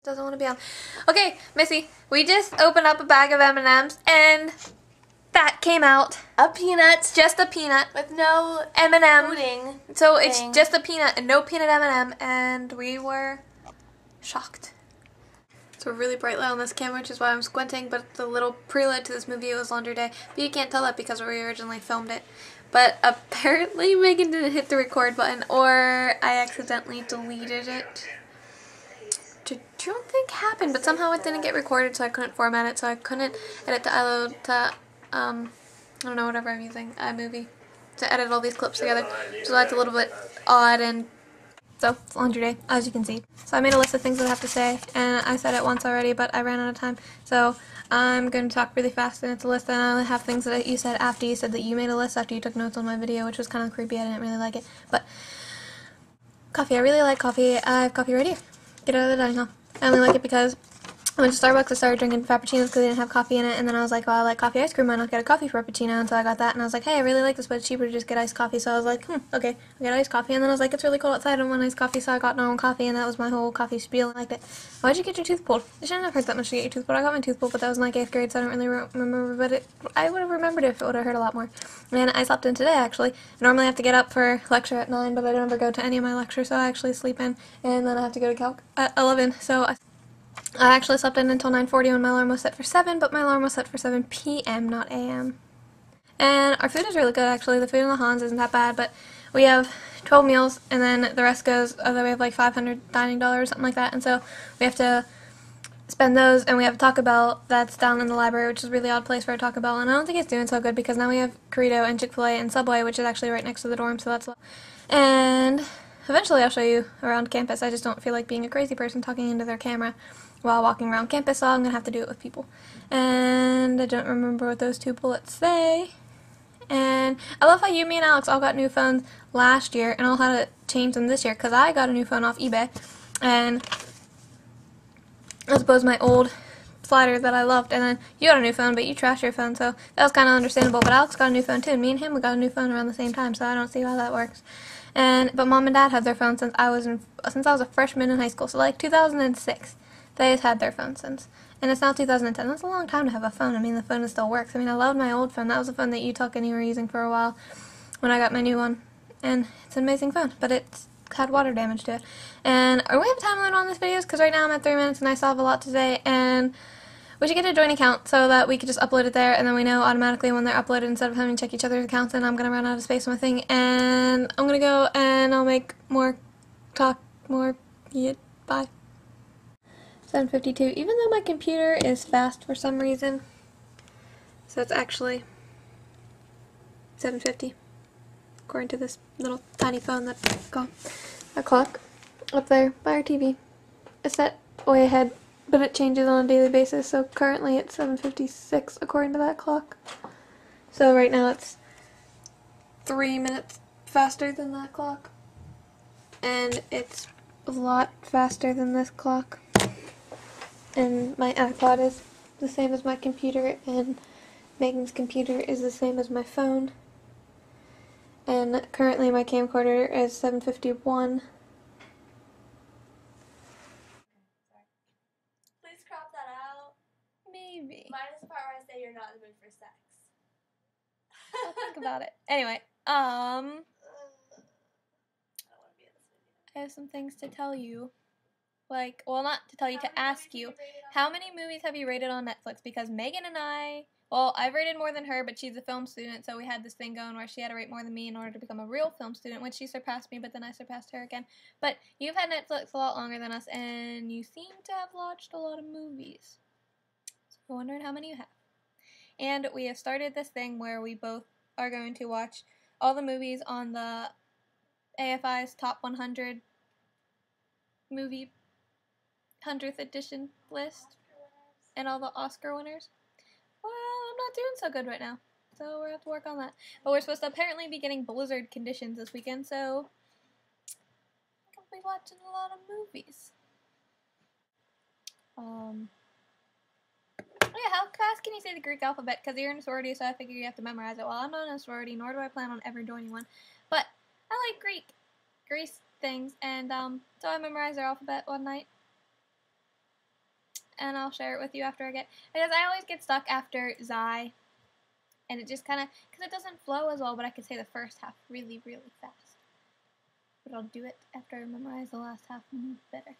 Doesn't want to be on. Okay, Missy, we just opened up a bag of M&Ms and that came out. A peanut. Just a peanut. With no M&M. pudding. So it's just a peanut and no peanut M&M, and we were shocked. It's a really bright light on this camera, which is why I'm squinting, but the little prelude to this movie was Laundry Day. But you can't tell that because we originally filmed it. But apparently Megan didn't hit the record button, or I accidentally deleted it. I don't think happened, but somehow it didn't get recorded, so I couldn't format it, so I couldn't edit to I don't know, whatever I'm using, iMovie, to edit all these clips together. So that's a little bit odd, and so it's Laundry Day, as you can see. So I made a list of things that I have to say, and I said it once already, but I ran out of time. So I'm going to talk really fast, and it's a list, and I only have things that you said after you said that you made a list, after you took notes on my video, which was kind of creepy. I didn't really like it. But coffee, I really like coffee. I have coffee right here. Get out of the dining hall. I only like it because I went to Starbucks, I started drinking frappuccinos because they didn't have coffee in it, and then I was like, well, I like coffee ice cream, why not get a coffee frappuccino? And so I got that, and I was like, hey, I really like this, but it's cheaper to just get iced coffee. So I was like, okay, I'll get iced coffee. And then I was like, it's really cold outside, I don't want iced coffee, so I got normal coffee, and that was my whole coffee spiel. I liked it. Why'd you get your tooth pulled? It shouldn't have hurt that much to get your tooth pulled. I got my tooth pulled, but that was in like 8th grade, so I don't really remember, but I would have remembered it if it would have hurt a lot more. And I slept in today, actually. I normally have to get up for lecture at 9, but I don't ever go to any of my lectures, so I actually sleep in, and then I have to go to calc at 11, so I actually slept in until 9:40 when my alarm was set for 7, but my alarm was set for 7 p.m., not a.m. And our food is really good, actually. The food in the Hans isn't that bad, but we have 12 meals, and then the rest goes, we have like $500 dining dollars, something like that, and so we have to spend those, and we have a Taco Bell that's down in the library, which is a really odd place for a Taco Bell, and I don't think it's doing so good because now we have Corito and Chick-fil-A and Subway, which is actually right next to the dorm, so that's and eventually I'll show you around campus. I just don't feel like being a crazy person talking into their camera while walking around campus, so I'm going to have to do it with people. And I don't remember what those two bullets say. And I love how you, me, and Alex all got new phones last year, and I'll have to change them this year, because I got a new phone off eBay, and I suppose my old slider that I loved, and then you got a new phone, but you trashed your phone, so that was kind of understandable. But Alex got a new phone too, and me and him, we got a new phone around the same time, so I don't see how that works. But Mom and Dad had their phone since I was a freshman in high school, so like 2006. They've had their phone since. And it's now 2010. That's a long time to have a phone. I mean, the phone still works. I mean, I loved my old phone. That was a phone that you took and you were using for a while when I got my new one. And it's an amazing phone, but it's had water damage to it. And are we have a time limit on this videos? Because right now I'm at 3 minutes and I still have a lot to say. And we should get a joint account so that we could just upload it there, and then we know automatically when they're uploaded instead of having to check each other's accounts. And I'm going to run out of space on my thing. And I'm going to go and I'll make more, yeah, bye. 7:52, even though my computer is fast for some reason, so it's actually 7:50 according to this little tiny phone that got a clock up there by our TV. It's set way ahead, but it changes on a daily basis, so currently it's 7:56 according to that clock. So right now it's 3 minutes faster than that clock, and it's a lot faster than this clock. And my iPod is the same as my computer, and Megan's computer is the same as my phone. And currently my camcorder is 7:51. Please crop that out. Maybe. Minus the part where I say you're not in the mood for sex. I'll think about it. Anyway, I don't want to be in this video. I have some things to tell you. Like, well, not to tell you, to ask you, how many movies have you rated on Netflix? Because Megan and well, I've rated more than her, but she's a film student, so we had this thing going where she had to rate more than me in order to become a real film student, which she surpassed me, but then I surpassed her again. But you've had Netflix a lot longer than us, and you seem to have watched a lot of movies. So I'm wondering how many you have. And we have started this thing where we both are going to watch all the movies on the AFI's Top 100 movie 100th edition list, and all the Oscar winners. Well, I'm not doing so good right now, so we're going to have to work on that. But we're supposed to apparently be getting blizzard conditions this weekend, so I think I'll be watching a lot of movies. Yeah, how fast can you say the Greek alphabet? Because you're in a sorority, so I figure you have to memorize it. Well, I'm not in a sorority, nor do I plan on ever joining one, but I like Greece things, and so I memorized their alphabet one night. and I'll share it with you after because I always get stuck after Zai, and it just kind of, because it doesn't flow as well, but I can say the first half really, really fast. But I'll do it after I memorize the last half better.